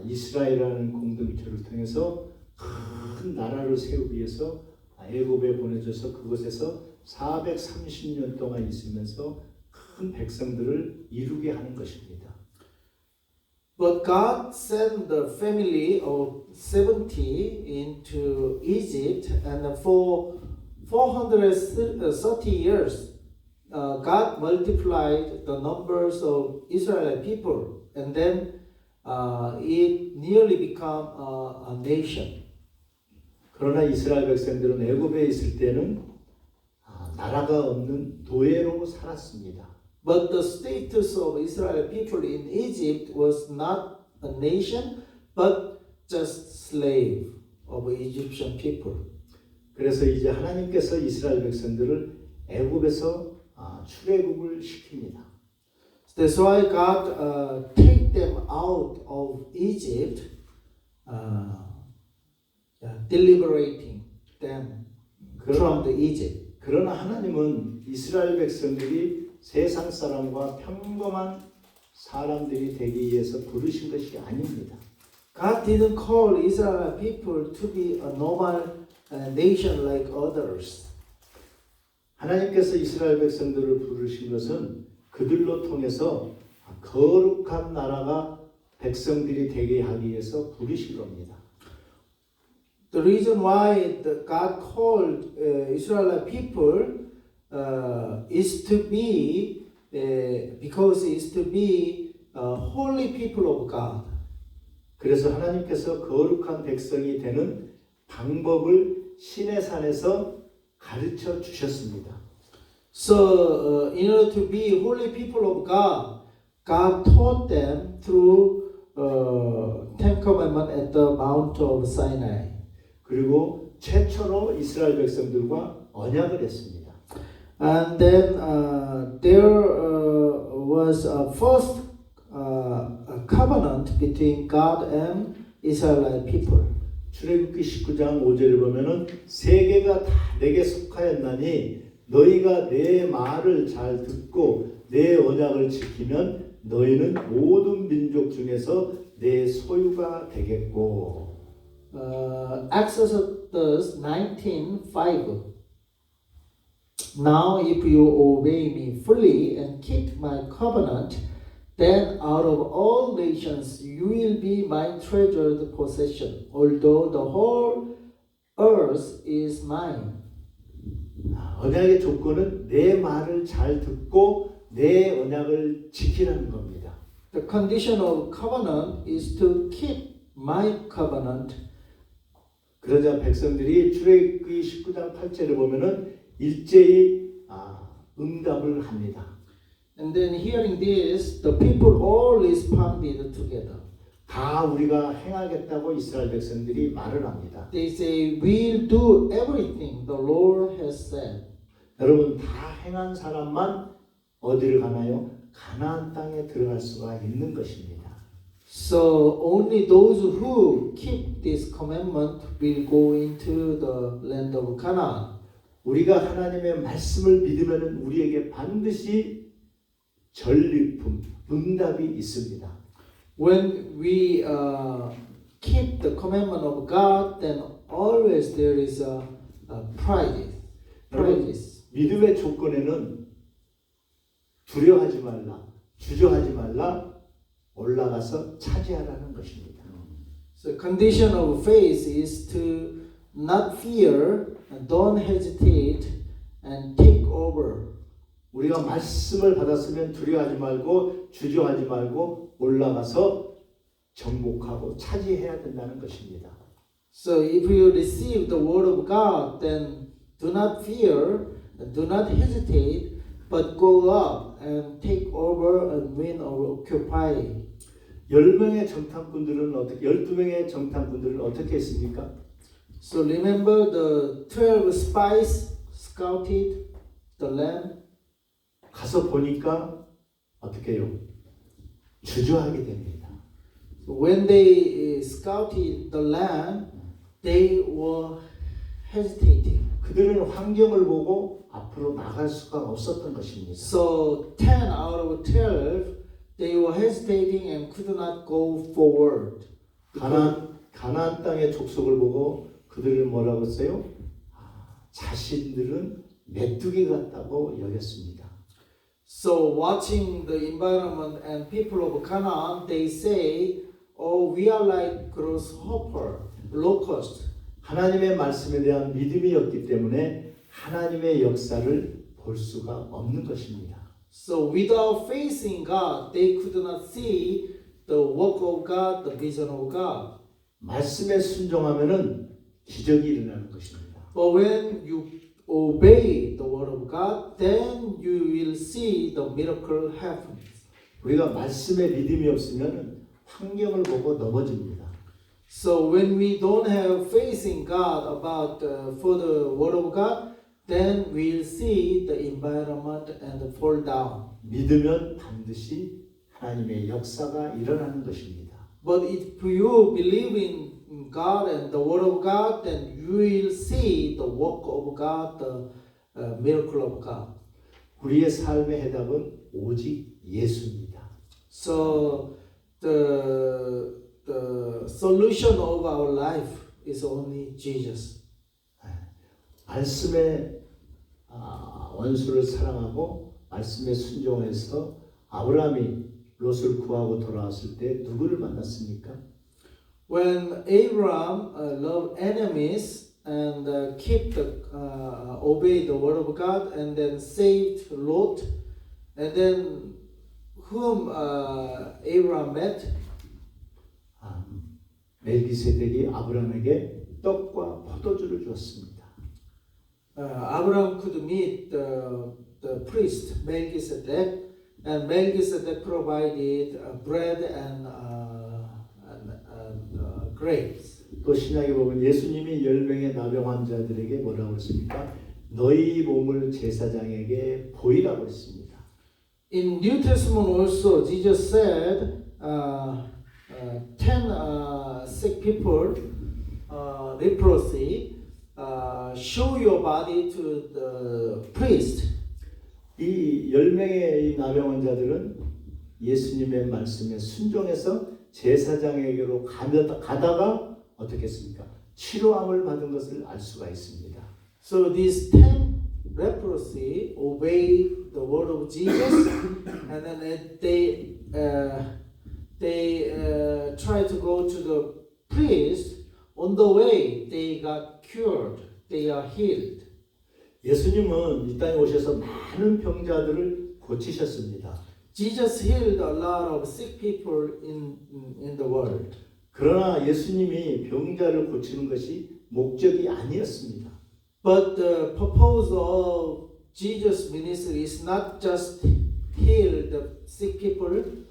이스라엘이라는 공동체를 통해서 큰 나라를 세우기 위해서 애굽에 보내줘서 그곳에서 430년 동안 있으면서 큰 백성들을 이루게 하는 것입니다. But God sent the family of 70 into Egypt, and for 430 years, God multiplied the numbers of Israelite people, and then it nearly became a nation. 그러나 이스라엘 백성들은 애굽에 있을 때는 나라가 없는 노예로 살았습니다. But the status of Israel people in Egypt was not a nation, but just slave of Egyptian people. 그래서 이제 하나님께서 이스라엘 백성들을 애굽에서 출애굽을 시킵니다. That's why God take them out of Egypt, deliberating them from the Egypt. 그러나 하나님은 이스라엘 백성들이 세상 사람과 평범한 사람들이 되기 위해서 부르신 것이 아닙니다. God didn't call Israel people to be a normal nation like others. 하나님께서 이스라엘 백성들을 부르신 것은 그들로 통해서 거룩한 나라가 백성들이 되게 하기 위해서 부르신 겁니다. The reason why God called Israel people is to be because is to be holy people of God. 그래서 하나님께서 거룩한 백성이 되는 방법을 시내산에서 가르쳐 주셨습니다. So in order to be holy people of God, God taught them through Ten Commandments at the Mount of Sinai. 그리고 최초로 이스라엘 백성들과 언약을 했습니다. And then there was a first a covenant between God and Israelite people. 출애굽기 19장 5절에 보면은 세계가 다 내게 속하였나니 너희가 내 말을 잘 듣고 내 언약을 지키면 너희는 모든 민족 중에서 내 소유가 되겠고. Exodus 19:5. Now if you obey me fully and keep my covenant, then out of all nations you will be my treasured possession, although the whole earth is mine. 언약의 조건은 내 말을 잘 듣고 내 언약을 지키라는 겁니다. The condition of covenant is to keep my covenant. 그러자 백성들이 출애굽기 19장 8절에 보면은 일제히 응답을 합니다. And then hearing this, the people all responded together. 다 우리가 행하겠다고 이스라엘 백성들이 말을 합니다. They say, we'll do everything the Lord has said. 여러분 다 행한 사람만 어디를 가나요? 가나안 땅에 들어갈 수가 있는 것입니다. So only those who keep this commandment will go into the land of Canaan. 우리가 하나님의 말씀을 믿으면 우리에게 반드시 전리품, 응답이 있습니다. When we keep the commandment of God, then always there is a prize. Prizes. 믿음의 조건에는 두려워하지 말라, 주저하지 말라, 올라가서 차지하라는 것입니다. So condition of faith is to not fear, and don't hesitate, and take over. 우리가 말씀을 받았으면 두려워하지 말고 주저하지 말고 올라가서 정복하고 차지해야 된다는 것입니다. So if you receive the word of God, then do not fear, and do not hesitate, but go up and take over and win or occupy. 10명의 정탐꾼들은 어떻게 12명의 정탐꾼들은 어떻게 했습니까? So remember the 12 spies scouted the land. 가서 보니까 어떻게 해요? 주저하게 됩니다. So when they scouted the land, they were hesitating. 그들은 환경을 보고 앞으로 나갈 수가 없었던 것입니다. So 10 out of 12, they were hesitating and could not go forward. 가나안 땅의 족속을 보고 그들은 뭐라고 했어요? 자신들은 메뚜기 같다고 여겼습니다. So watching the environment and people of Canaan, they say, "Oh, we are like grasshopper, locust." 하나님의 말씀에 대한 믿음이 없기 때문에 하나님의 역사를 볼 수가 없는 것입니다. So without faith in God, they could not see the work of God, the vision of God. 말씀에 순종하면은 기적이 일어나는 것입니다. But when you obey the word of God, then you will see the miracle happen. 우리가 말씀에 믿음이 없으면 환경을 보고 넘어집니다. So when we don't have faith in God about for the word of God, then we'll see the environment and fall down. 믿으면 반드시 하나님의 역사가 일어나는 것입니다. But if you believe in God and the word of God, then you will see the work of God, the miracle of God. 우리의 삶의 해답은 오직 예수입니다. So the solution of our life is only Jesus. 말씀의 원수를 사랑하고 말씀에 순종해서 아브라함이 롯을 구하고 돌아왔을 때 누구를 만났습니까? When Abraham loved enemies and obeyed the word of God and then saved Lot, and then whom Abraham met? 멜기세덱이 아브라함에게 떡과 포도주를 주었습니다. Abraham could meet the priest Melchizedek, and Melchizedek provided bread and grapes. 또 신약에 보면 예수님이 10명의 나병 환자들에게 뭐라고 했습니까? 너희 몸을 제사장에게 보이라고 했습니다. In New Testament also, Jesus said, 10 sick people, leprosy, show your body to the priest. 이 10명의 이 나병 환자들은 예수님의 말씀에 순종해서 제사장에게로 가다가 어떻게 했습니까? 치료함을 받은 것을 알 수가 있습니다. So these 10 leprosy obeyed the word of Jesus, and then they tried to go to the priest. On the way, they got cured. They are healed. 예수님은 이 땅에 오셔서 많은 병자들을 고치셨습니다. Jesus healed a lot of sick people in the world. 그러나 예수님이 병자를 고치는 것이 목적이 아니었습니다. But the purpose of Jesus' ministry is not just heal the sick people.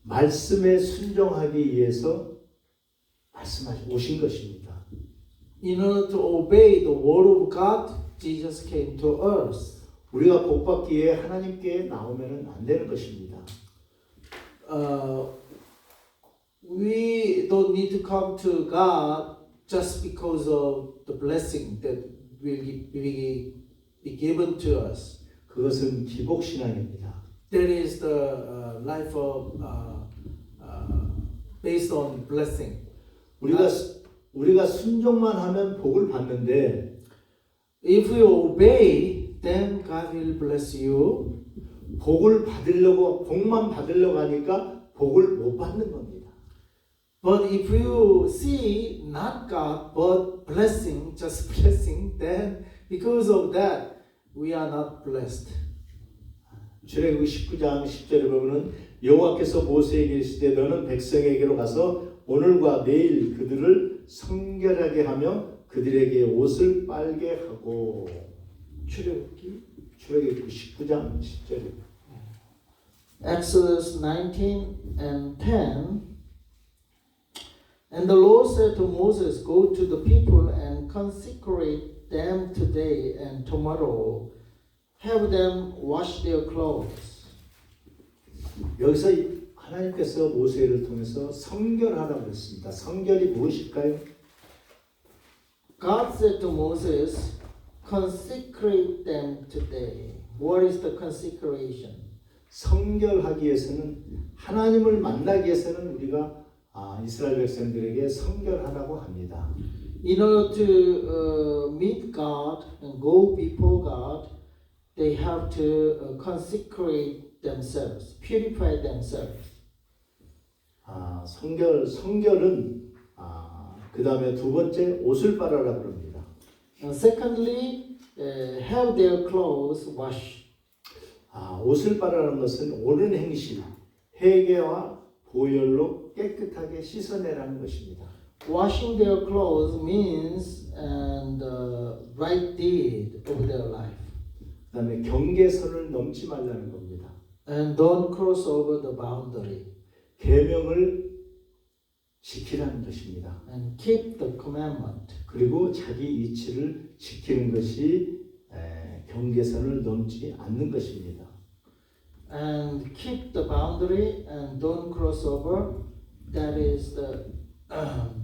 말씀에 순종하기 위해서 오신 것입니다. In order to obey the word of God, Jesus came to earth. 우리가 복받기 위해 하나님께 나오면 안 되는 것입니다. we don't need to come to God just because of the blessing that will be given to us. 그것은 기복신앙입니다. That is the life of based on blessing. 우리가 순종만 하면 복을 받는데 If we obey, then God will bless you. 복만 받으려고 하니까 복을 못 받는 겁니다. But if you see not God but blessing, just blessing, then because of that we are not blessed. 출애굽기 19장 10절에 보면은 여호와께서 모세에게 이르시되 너는 백성에게로 가서 오늘과 내일 그들을 성결하게 하며 그들에게 옷을 빨게 하고 출애굽기 19장 10절에 Exodus 19 and 10. And the Lord said to Moses, Go to the people and consecrate them today and tomorrow. Have them wash their clothes. 여기서 하나님께서 모세를 통해서 성결하라고 했습니다. 성결이 무엇일까요? God said to Moses, consecrate them today. What is the consecration? 성결하기 위해서는 하나님을 만나기 위해서는 우리가 이스라엘 백성들에게 성결하라고 합니다. In order to meet God and go before God, they have to consecrate themselves, purify themselves. 성결은 그 다음에 두 번째 옷을 빨아라 그럽니다. And secondly, have their clothes washed. 옷을 빨아라는 것은 옳은 행실, 회개와 보혈로 깨끗하게 씻어내라는 것입니다. Washing their clothes means and right deed of their life. 그 다음에 경계선을 넘지 말라는 겁니다. And don't cross over the boundary. 계명을 지키라는 것입니다. And keep the commandment. 그리고 자기 이치를 지키는 것이 경계선을 넘지 않는 것입니다. And keep the boundary and don't cross over. That is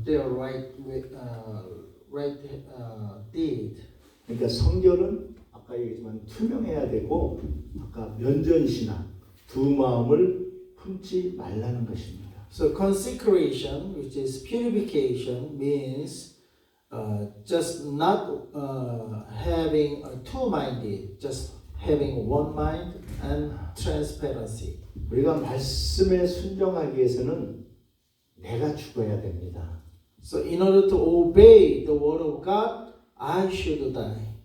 their right deed. 그러니까 성결은 아까 얘기했지만 투명해야 되고 아까 면전신앙 두 마음을 품지 말라는 것입니다. So consecration, which is purification, means just not having two-minded, just having one mind and transparency. 우리가 말씀에 순종하기 위해서는 내가 죽어야 됩니다. So in order to obey the word of God, I should die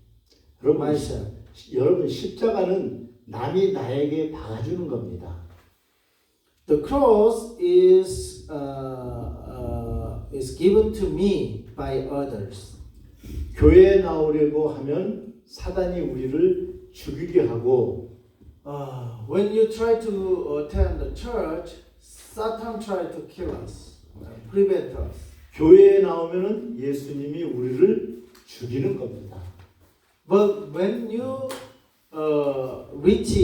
myself. 여러분 십자가는 남이 나에게 박아주는 겁니다. The cross is given to me by others. 교회에 나오려고 하면 사단이 우리를 죽이게 하고 When you try to attend the church, Satan tries to kill us, prevent us. 교회에 나오면은 예수님이 우리를 죽이는 겁니다. But when you reach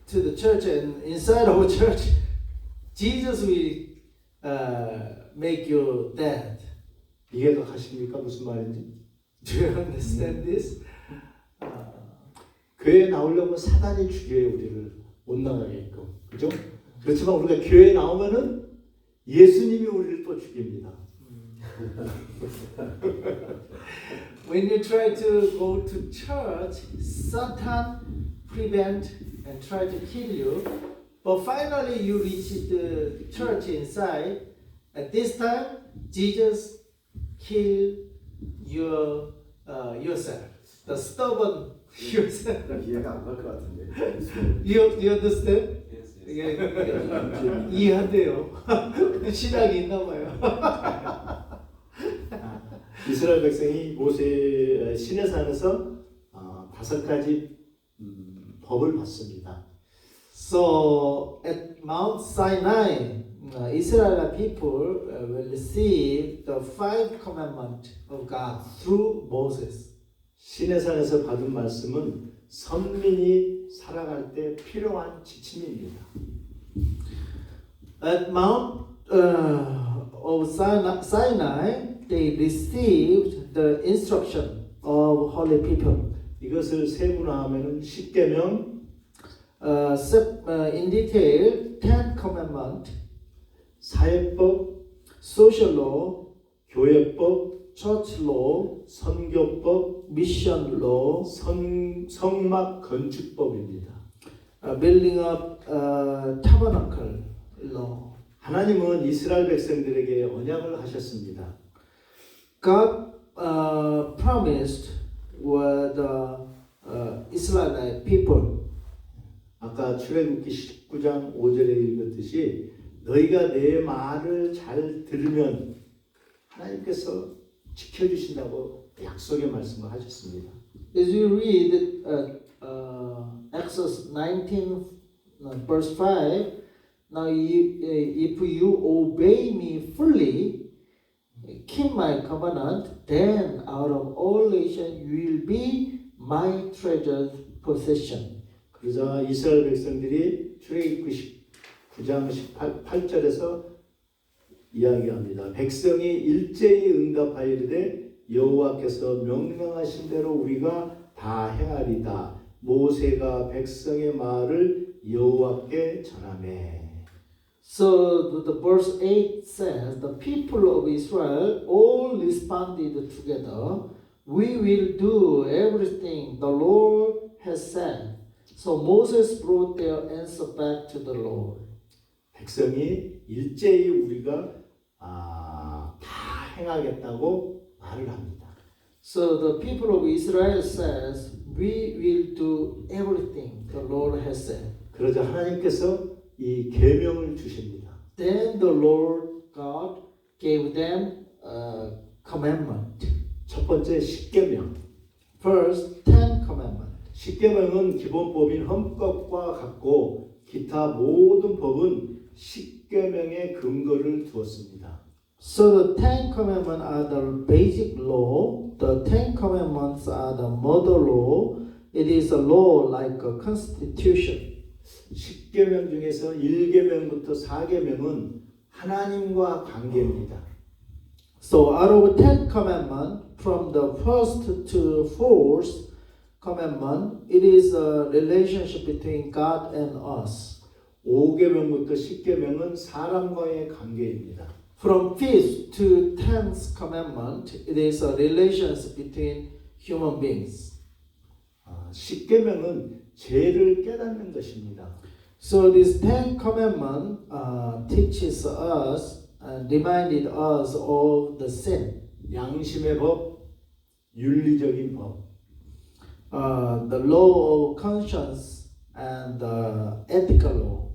to the church and inside our church, Jesus will make you dead. 이해가 가십니까? 무슨 말인지? Do you understand this? 교회에 나오려면 사단이 죽여요 우리를 못 나가게끔. 그죠? 그렇지만 우리가 교회에 나오면은 예수님이 우리를 또 죽입니다. When you try to go to church, Satan prevent and try to kill you. But finally you reach the church inside. At this time, Jesus killed yourself. The stubborn yourself. 이해가 안 갈 것 같은데. You understand? Yes, yes. 예, 이해한대요. 신앙이 있나 봐요. 이스라엘 백성이 모세 시내산에서 5가지 법을 받습니다. So at Mount Sinai, Israel people will receive the 5 commandments of God through Moses. 시내산에서 받은 말씀은 선민이 살아갈 때 필요한 지침입니다. At Mount of Sinai, they received the instruction of holy people. 이것을 세분화하면은 십계명, In detail, 10 commandments, 사회법, social law, 교회법, church law, 선교법, mission law, 성막 건축법입니다. building up tabernacle law. 하나님은 이스라엘 백성들에게 언약을 하셨습니다. God promised with the Israelite people. 아까 출애굽기 19장 5절에 읽었듯이 너희가 내 말을 잘 들으면 하나님께서 지켜주신다고 약속의 말씀을 하셨습니다. As you read Exodus 19 verse 5, now if you obey me fully, keep my covenant, then out of all nations you will be my treasured possession. 그러자 이스라엘 백성들이 출애굽기 19장 18절에서 이야기합니다. 백성이 일제히 응답하여 이르되 여호와께서 명령하신 대로 우리가 다 행하리다. 모세가 백성의 말을 여호와께 전하매. So the verse 8 says, the people of Israel all responded together, we will do everything the Lord has said. So Moses brought their answer back to the Lord. 백성이 일제히 우리가 다 행하겠다고 말을 합니다. So the people of Israel says, we will do everything the Lord has said. 그러자 하나님께서 이 계명을 주십니다. Then the Lord God gave them a commandment. 첫 번째 십계명. First, 10 commandments. 십계명은 기본법인 헌법과 같고 기타 모든 법은 십계명의 근거를 두었습니다. So the 10 commandments are the basic law. The 10 commandments are the mother law. It is a law like a constitution. 십계명 중에서 1계명부터 4계명은 하나님과 관계입니다. So out of 10 commandments, from the first to fourth commandment, it is a relationship between God and us. 5계명부터 10계명은 사람과의 관계입니다. From fifth to 10th commandment, it is a relationship between human beings. 10계명은 죄를 깨닫는 것입니다. So this 10 commandment teaches us and reminded us of the sin. 양심의 법, 윤리적인 법. The law of conscience and the ethical law.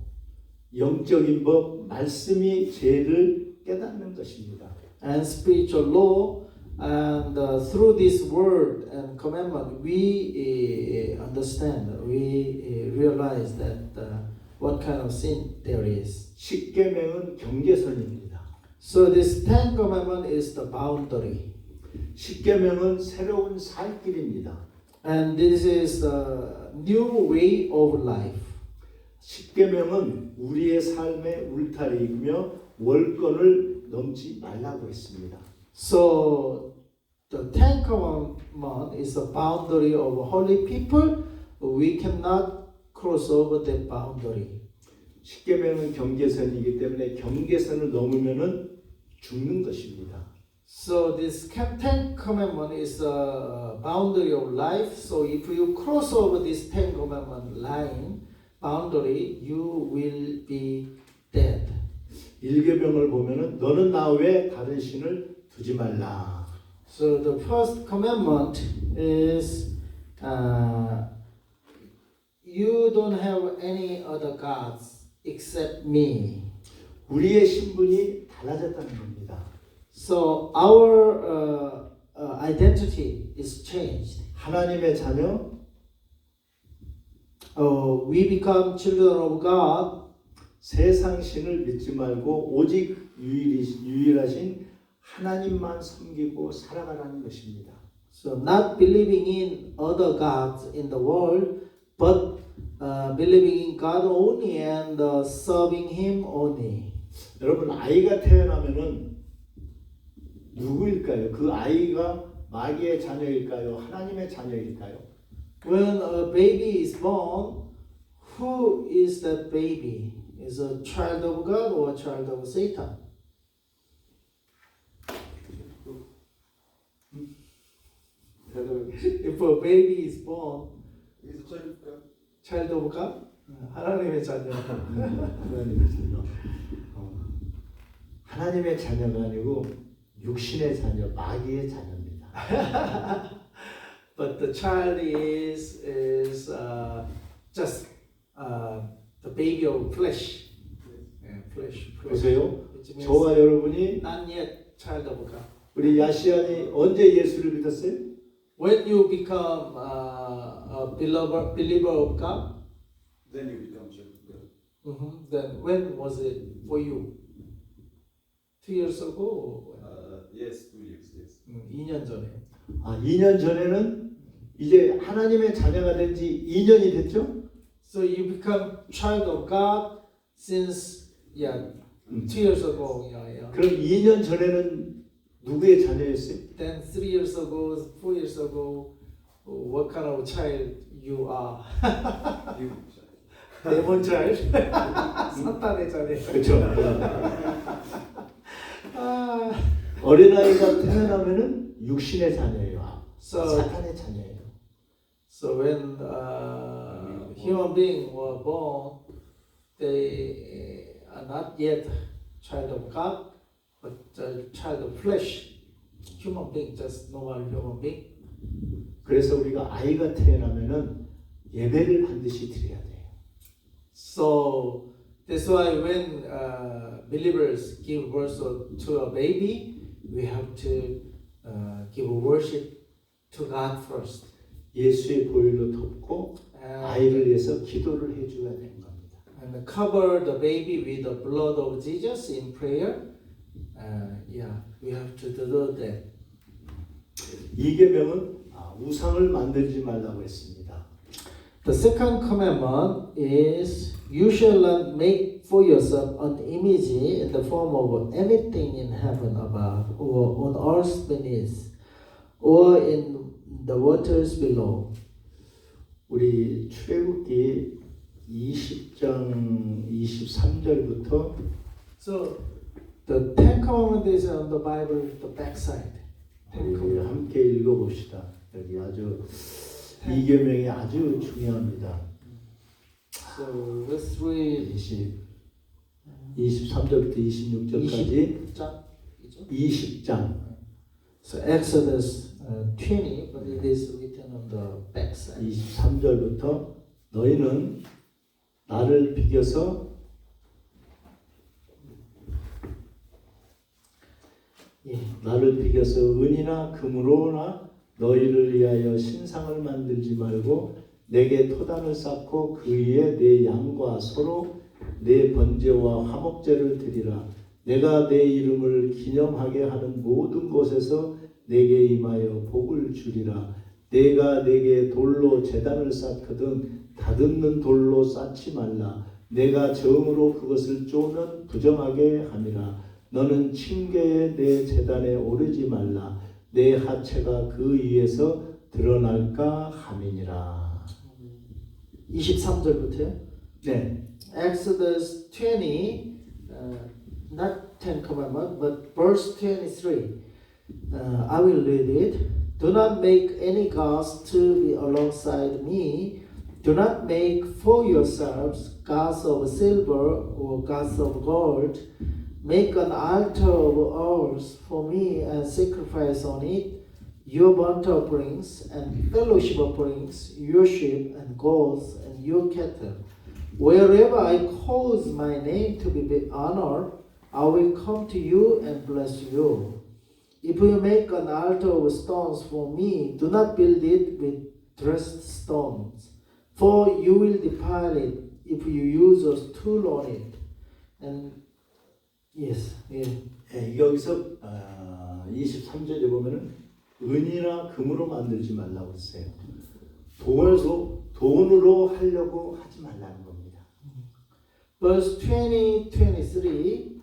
영적인 법, 말씀이 죄를 깨닫는 것입니다. And spiritual law, and through this word and commandment we understand, we realize that what kind of sin there is. 10계명은 경계선입니다. So this 10 commandment is the boundary, 10계명은 새로운 살 길입니다. and this is the new way of life. 10계명은 우리의 삶의 울타리이며 월권을 넘지 말라고 했습니다. So the 10 commandment is a boundary of holy people. We cannot cross over that boundary. 10계명은 경계선이기 때문에 경계선을 넘으면은 죽는 것입니다. So this 10 commandment is a boundary of life. So if you cross over this 10 commandment line boundary, you will be dead. 1계명을 보면은 너는 나 외에 다른 신을 두지 말라. So the first commandment is you don't have any other gods except me. 우리의 신분이 달라졌다는 겁니다. So our identity is changed. 하나님의 자녀, We become children of God. 세상 신을 믿지 말고 오직 유일하신 하나님만 섬기고 살아가라는 것입니다. So not believing in other gods in the world, but believing in God only and serving Him only. 여러분 아이가 태어나면은 누구일까요? 그 아이가 마귀의 자녀일까요? 하나님의 자녀일까요? When a baby is born, who is that baby? Is a child of God or a child of Satan? If a baby is born, 여기서 저희가 child of God? 하나님의 자녀. 하나님의 자녀. 하나님의 자녀가 아니고 육신의 자녀, 마귀의 자녀입니다. But the child is just the baby of flesh. Yeah, flesh. 보세요. Which means 저와 여러분이 not yet child of God. 우리 야시안이 언제 예수를 믿었어요? When you become a believer of God, then you become children. then when was it for you? 2 years ago? Yes, 2 years. Yes. 2년 전에. 2년 전에는 이제 하나님의 자녀가 된 지 2년이 됐죠? So you become child of God since 2 years ago. Yeah. 그럼 2년 전에는 누구의 자녀였어요? Then 3 years ago, 4 years ago, what kind of child you are? You 데몬 child? 사탄의 자녀. 그렇죠. 아, 어린아이가 태어나면은 육신의 자녀예요. So- 사탄의 자녀예요. So when human beings were born, they are not yet child of God, but child of flesh. Human being, just normal human being. 그래서 우리가 아이가 태어나면은 예배를 반드시 드려야 돼요. So that's why when believers give birth to a baby, we have to give worship to God first. 예수의 보혈로 덮고 아이를 위해서 기도를 해줘야 되는 겁니다. And cover the baby with the blood of Jesus in prayer. We have to do that. 이 계명은 우상을 만들지 말라고 했습니다. The second commandment is you shall not make for yourself an image in the form of anything in heaven above or on earth beneath or in the waters below. 우리 출애굽기 20장 23절부터 So the Ten Commandments is on the Bible, the backside. 우리 함께 읽어봅시다. 여기 아주 이 계명이 아주 중요합니다. So let's read 23절부터 26절까지 20장 So Exodus 20, but it is written on the backside. 23절부터 너희는 나를 비겨서 나를 비겨서 은이나 금으로나 너희를 위하여 신상을 만들지 말고 내게 토단을 쌓고 그 위에 내 양과 소로 내 번제와 화목제를 드리라. 내가 내 이름을 기념하게 하는 모든 곳에서 내게 임하여 복을 주리라. 내가 내게 돌로 제단을 쌓거든 다듬는 돌로 쌓지 말라. 내가 정으로 그것을 쪼면 부정하게 함이라. 너는 징계에 내 제단에 오르지 말라. 내 하체가 그 위에서 드러날까 함이니라. 23절부터요. 네. Exodus 20, not 10 commandment, but verse 23. I will read it. Do not make any gods to be alongside me. Do not make for yourselves gods of silver or gods of gold. Make an altar of ours for me and sacrifice on it your burnt offerings and fellowship offerings, your sheep and goats and your cattle. Wherever I cause my name to be honored, I will come to you and bless you. If you make an altar of stones for me, do not build it with dressed stones, for you will defile it if you use a tool on it. And yes, 네, 여기서 23절에 보면은 은이나 금으로 만들지 말라고 했어요. 돈으로 하려고 하지 말라는 겁니다. Verse 20, 23.